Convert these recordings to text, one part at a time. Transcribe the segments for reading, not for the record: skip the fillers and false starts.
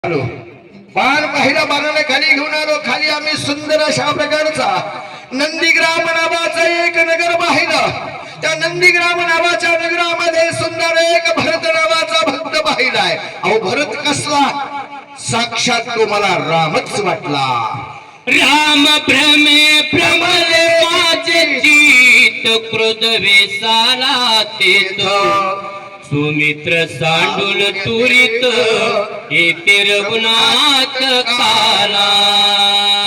आलो बाण पाहिला बाणाला खाली घेऊन आलो खाली आम्ही सुंदर अशा प्रकारचा नंदीग्राम नावाचा एक नगर पाहिलं त्या नंदीग्राम नावाच्या नगरामध्ये सुंदर एक भरत नावाचा भक्त पाहिलाय अहो भरत कसला साक्षात तो मला रामच वाटला राम भ्रमे भ्रमले माझे चित्त क्रोध वेसाला तेथ सुमित्र सांडूल तुरित येते रघुनाथ काला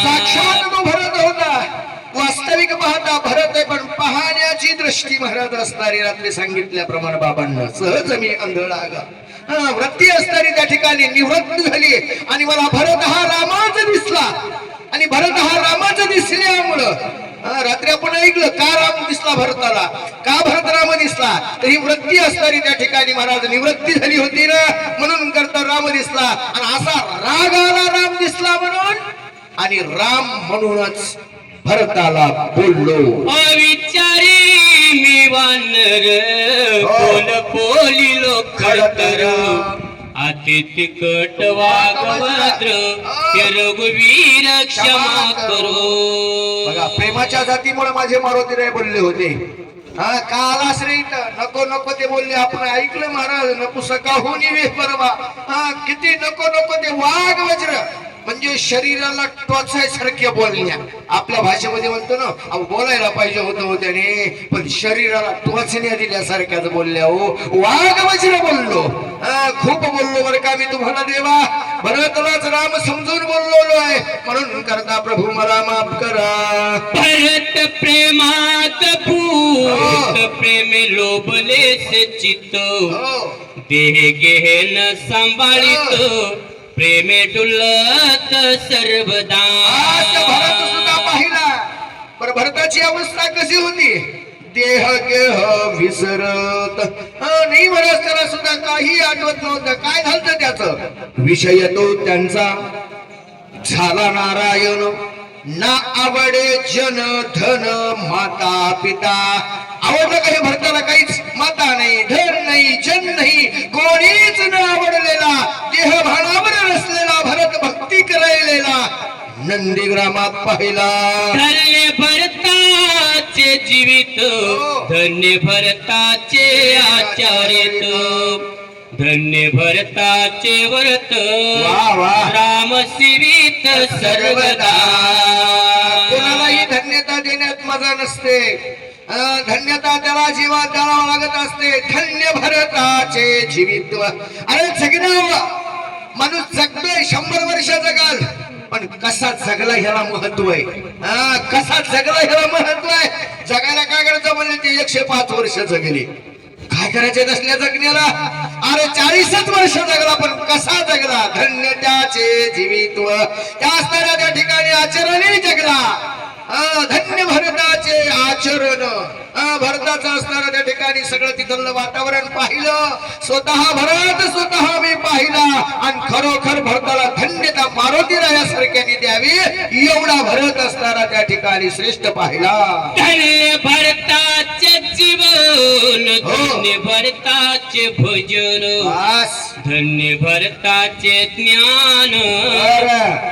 साक्षात तो भरत होता वास्तविक पाहता भरत आहे पण पाहण्याची दृष्टी महाराज असणारी रात्री सांगितल्याप्रमाणे बाबांना सहज मी अंधळा वृत्ती असणारी त्या ठिकाणी निवृत्त झाली आणि मला भरत हा रामाच दिसला आणि भरत हा रामाच दिसल्यामुळं रात्री आपण ऐकलं का राम दिसला भरताला का भरत राम दिसला तर ही वृत्ती असणारी त्या ठिकाणी महाराज निवृत्ती झाली होती ना म्हणून करता राम दिसला आणि असा राग आला राम दिसला म्हणून आणि राम म्हणूनच भरताला बोललो अविचारी मी वानर बोल बोलिलो खडतर अति तिकट वागमात्र ते रघुवीर क्षमा करो बघा प्रेमाच्या जातीमुळे माझे मारुतीराय बोलले होते हा का आलास रे इथं नको नको ते बोलले आपण ऐकलं महाराज नको सकाहून वे परवा हा किती नको नको ते वाघ वज्र म्हणजे शरीराला टोचायसारख्या बोलण्या आपल्या भाषेमध्ये म्हणतो ना अहो बोलायला पाहिजे होतं त्याने पण शरीराला टोचण्या दिल्यासारख्याच बोलल्या हो वाघ वज्र बोललो खूप बोललो बरं का मी तुम्हाला देवा भरतलाच राम समजून बोललो आहे म्हणून करता प्रभू मला माफ करा भरत प्रेमात भूत प्रेमे लोभलेस चित्त देह गेहन सांभाळित प्रेमे डुलत सर्वदा भरत सुद्धा पाहिला पण भरताची अवस्था कशी होती देह गेह विसरत नाही म्हणत त्याला सुद्धा काही आठवत नव्हतं काय झालं त्याच विषय तो त्यांचा झाला नारायण ना आवडे जन धन माता पिता आवडलं काही भरताला काहीच माता नाही धन नाही जन नाही कोणीच न आवडलेला देह भानावर नसलेला भरत भक्ती करायलेला नंदीग्रामात पाहिला धन्य भरताचे जीवित धन्य भरताचे आचार्यत धन्य भरताचे व्रत राम सेवित सर्वदा कोणालाही धन्यता देण्यात मजा नसते धन्यता त्याला जीवात द्यावा लागत असते धन्य भरताचे जीवित्व अरे जगण्यावर माणूस जगतोय 100 वर्ष जगाल पण कसा जगला ह्याला महत्व आहे कसा जगला ह्याला महत्व आहे जगायला काय करायचं म्हणजे ते 105 वर्ष जगले काय करायचे असल्या जगण्याला अरे 40च वर्ष जगला पण कसा जगला धन्य त्याचे जीवित्व त्या असणाऱ्या त्या ठिकाणी आचरणी जगला धन्य भरताचे आचरण भरताचं असणारा त्या ठिकाणी सगळं तिथलं वातावरण पाहिलं स्वतः मी पाहिला आणि खरोखर भरताला धन्यता मारुतीरायासारख्याने द्यावी एवढा भरत असणारा त्या ठिकाणी श्रेष्ठ पाहिला धन्य भरताचे जीवन धन्य भरताचे भजन धन्य भरताचे ज्ञान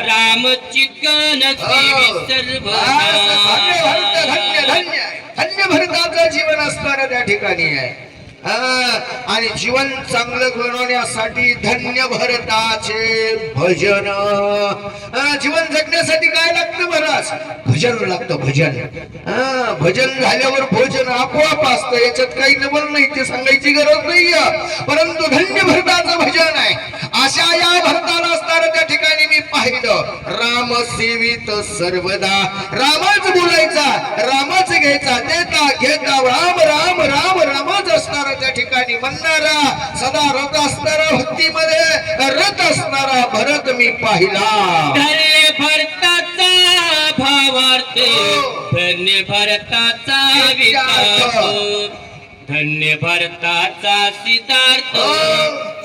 राम चिकन सर्व धन्य भरताचं जीवन असणारं त्या ठिकाणी आहे आणि जीवन चांगलं बनवण्यासाठी धन्य भरताचे भजन जीवन जगण्यासाठी काय लागतं महाराज भजन लागतं भजन भजन झाल्यावर भोजन आपोआप असतं याच्यात काही नवल नाही ते सांगायची गरज नाहीये परंतु धन्य भरताचं भजन आहे अशा या भरताला असणारं त्या ठिकाणी मी पाहिलं राम सेवित सर्वदा रामच बोलायचा रामच घ्यायचा देता घेता राम राम राम रामच असणारा त्या ठिकाणी म्हणणारा सदा रत असणारा भक्तीमध्ये रत असणारा भरत मी पाहिला धन्य भरताचा भावार्थ धन्य भरताचा विकास धन्य भरताचा सिद्धार्थ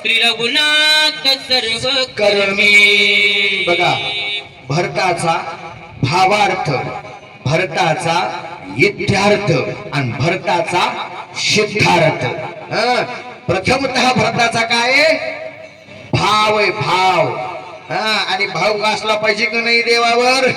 श्री रघुनाथ सर्व कर्मी बघा भरताचा भावार्थ भरताचा इत्यार्थ आणि भरताचा सिद्धार्थ प्रथमतः भरताचा काय भाव आहे भाव आणि भाव असला पाहिजे की नाही देवावर?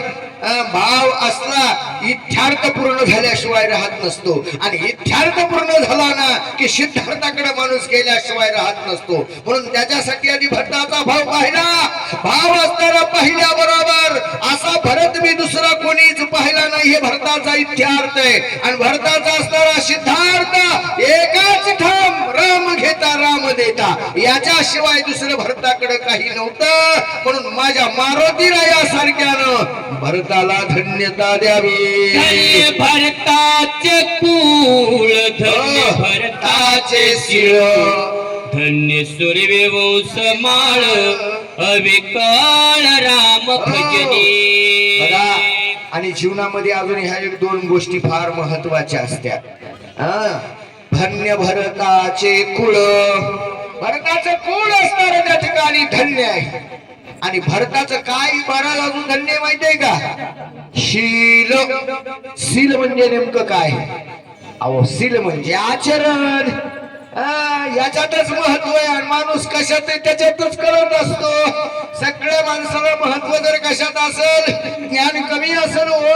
भाव असला इच्छार्थ पूर्ण झाल्याशिवाय राहत नसतो, आणि इच्छार्थ पूर्ण झाला ना की सिद्धार्थाकडे माणूस गेल्याशिवाय राहत नसतो. म्हणून त्याच्यासाठी आधी भरताचा भाव पाहिला. भाव असताना पाहिल्याबरोबर असा भरत मी दुसरा कोणीच पाहिला नाही, हे भरताचा इच्छार्थ आहे. आणि भरताचा असणारा सिद्धार्थ एकाच ठाम, राम घेता राम देता, याच्याशिवाय दुसरं भरताकडे काही नव्हतं. म्हणून माझ्या मारुती रायासारख्यानं भरताला धन्यता द्यावी. धन्य भरताचे कुळ, धन्य भरताचे शिळ, धन्य सूर्य वंश माळ, अविकळ राम भजनी. बघा, आणि जीवनामध्ये अजून ह्या एक दोन गोष्टी फार महत्वाच्या असतात. धन्य भरताचे कुळ, भरताचं कुळ असणार त्या ठिकाणी धन्य आहे. आणि भरताचं काय महाराज अजून धन्य माहितीये का? शील. शील म्हणजे नेमकं काय? अहो, शील म्हणजे आचरण. याच्यातच महत्व आहे. आणि माणूस कशात आहे त्याच्यातच करत असतो. सगळ्या माणसाला महत्व जर कशात असेल, ज्ञान कमी असेल हो,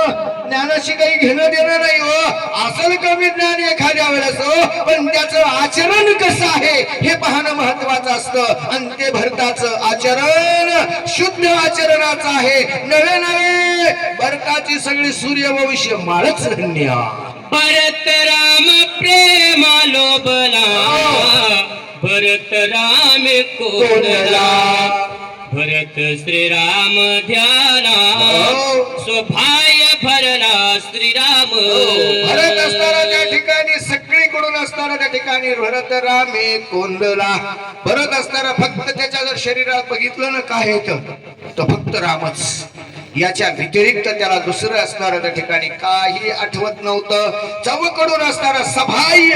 ज्ञानाशी काही घेणं देणं नाही हो, असेल कमी ज्ञान एखाद्या वेळेस हो, पण त्याचं आचरण कसं आहे हे पाहणं महत्वाचं असतं. आणि ते भरताचं आचरण शुद्ध आचरणाचं आहे. नवे नवे भरताची सगळी सूर्यवंशी माळच धन्य. भरत राम प्रेमा लोभला, भरत राम कोणला, भरत श्रीराम ध्याना, स्वभाय भरला श्रीराम. भरत असताना त्या ठिकाणी, सगळीकडून असताना त्या ठिकाणी भरत रामे कोंडला. भरत असताना फक्त त्याच्या जर शरीरात बघितलं ना काय येतं, तर फक्त रामच. याच्या व्यतिरिक्त त्याला दुसरं असणारं त्या ठिकाणी काही आठवत नव्हतं. चौकडून असणारा सभाह्य,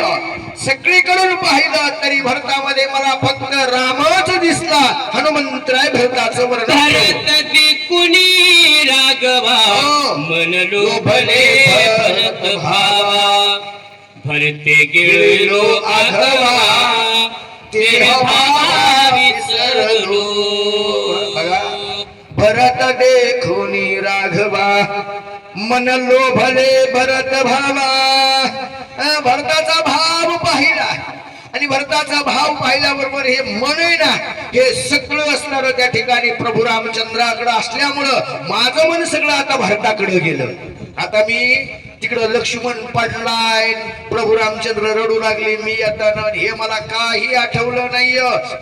सगळीकडून पाहिलं तरी भरतामध्ये मला फक्त रामच दिसला. हनुमंतराय भरताचं वर्णन. भरत कुणी राघवा, मन लोभले भरत भावा, भरते गिळलो आघवा, ते भावा विसरलो. भरत देखोनी राघवा, मन लोभले भरत भावा. भरताचा भाव पाहिला, आणि भरताचा भाव पाहिल्याबरोबर हे मन आहे ना, हे सगळं असणार त्या ठिकाणी प्रभू रामचंद्राकडे असल्यामुळं माझं मन सगळं आता भरताकडे गेलं. आता मी तिकडं लक्ष्मण पडलाय, प्रभू रामचंद्र रडू लागले, मी आता हे मला काही आठवलं नाही.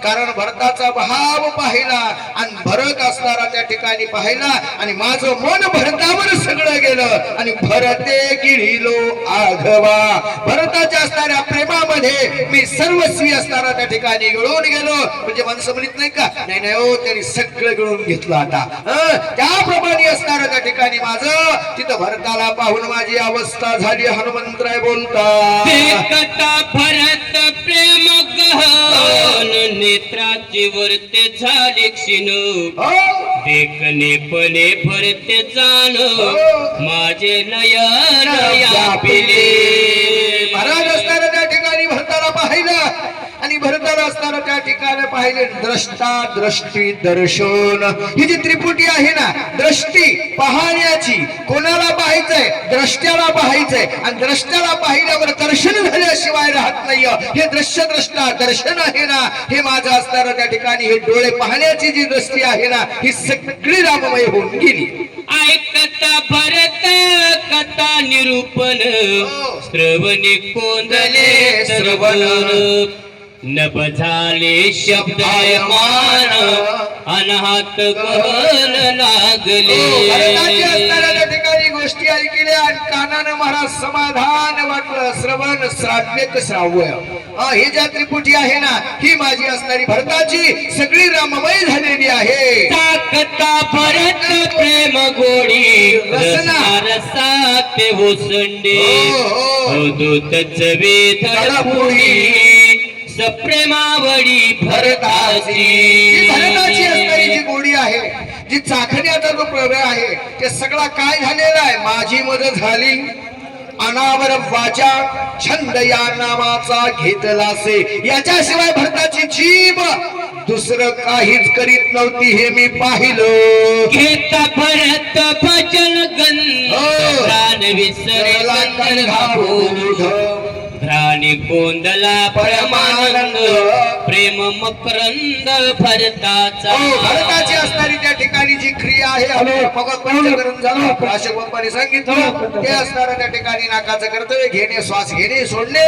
कारण भरताचा भाव पाहिला आणि भरत असणारा त्या ठिकाणी पाहिला, आणि माझं मन भरतावर सगळं गेलं. आणि भरते गिळिलो आघवा, भरताच्या असणाऱ्या प्रेमामध्ये मी सर्वस्वी असणारा त्या ठिकाणी गिळून गेलो. म्हणजे माणसं म्हणत नाही का, नाही नाही हो, त्यांनी सगळं गिळून घेतलं. आता त्याप्रमाणे असणारा त्या ठिकाणी माझं तिथं भरताला पाहून माझी अवस्था झाली. हनुमंतराय बोलता, कथा भरत प्रेम गहन, नेत्राची वर्ते झाले क्षीण, देखणे पणे भरते जाण, माझे नयन व्यापिले. महाराज असताना त्या ठिकाणी भरताला पाहिलं, आणि भरताला असताना त्या ठिकाणी पाहिले द्रष्टा दृष्टी दर्शन. ही जी त्रिपुटी आहे ना, दृष्टी पाहण्याची, कोणाला पाहायचंय? द्रष्ट्याला पाहायचंय. आणि द्रष्ट्याला पाहिल्यावर दर्शन झाल्याशिवाय राहत नाही. हे दृश्य द्रष्टा दर्शन आहे ना, हे माझं असताना त्या ठिकाणी हे डोळे पाहण्याची जी दृष्टी आहे ना, ही सगळी राममय होऊन गेली. ऐकता भरत कथा निरूपण, श्रवणी कोंदले श्रवण, नभ झाले शब्दायमान, अनाहत गहन लागले. त्या ठिकाणी गोष्टी ऐकल्या आणि कानानं महाराज समाधान वाटलं. श्रवण श्राव्य श्राव्य, हे ज्या त्रिपुटी आहे ना, ही माझी असणारी भरताची सगळी राममय झालेली आहे. कथा भरत प्रेम गोडी, रसा रसा ते ओसंडे, अवधूत वेध पुढी, सप्रेमावडी भरताची. भरताची असणारी जी गोडी आहे, जी चाखण्याचा जो प्रवेश आहे, ते सगळा काय झालेला आहे? माझी मदत झाली. अनावर वाचा छंद या नामाचा घेतलासे, याच्याशिवाय भरताची जीभ दुसरं काहीच करीत नव्हती हे मी पाहिलं. घेता भरत भजन गंध हो. प्राण विसरला घाबूढ. घ्राणी कोंदला परमानंद प्रेम मकरंद भरताचा. भरताची असणारी त्या ठिकाणी जी क्रिया आहे भगवत पंचकरण झालं अशोक बाप्पाने सांगितलं ते असणारं त्या ठिकाणी नाकाचं कर्तव्य घेणे, श्वास घेणे सोडणे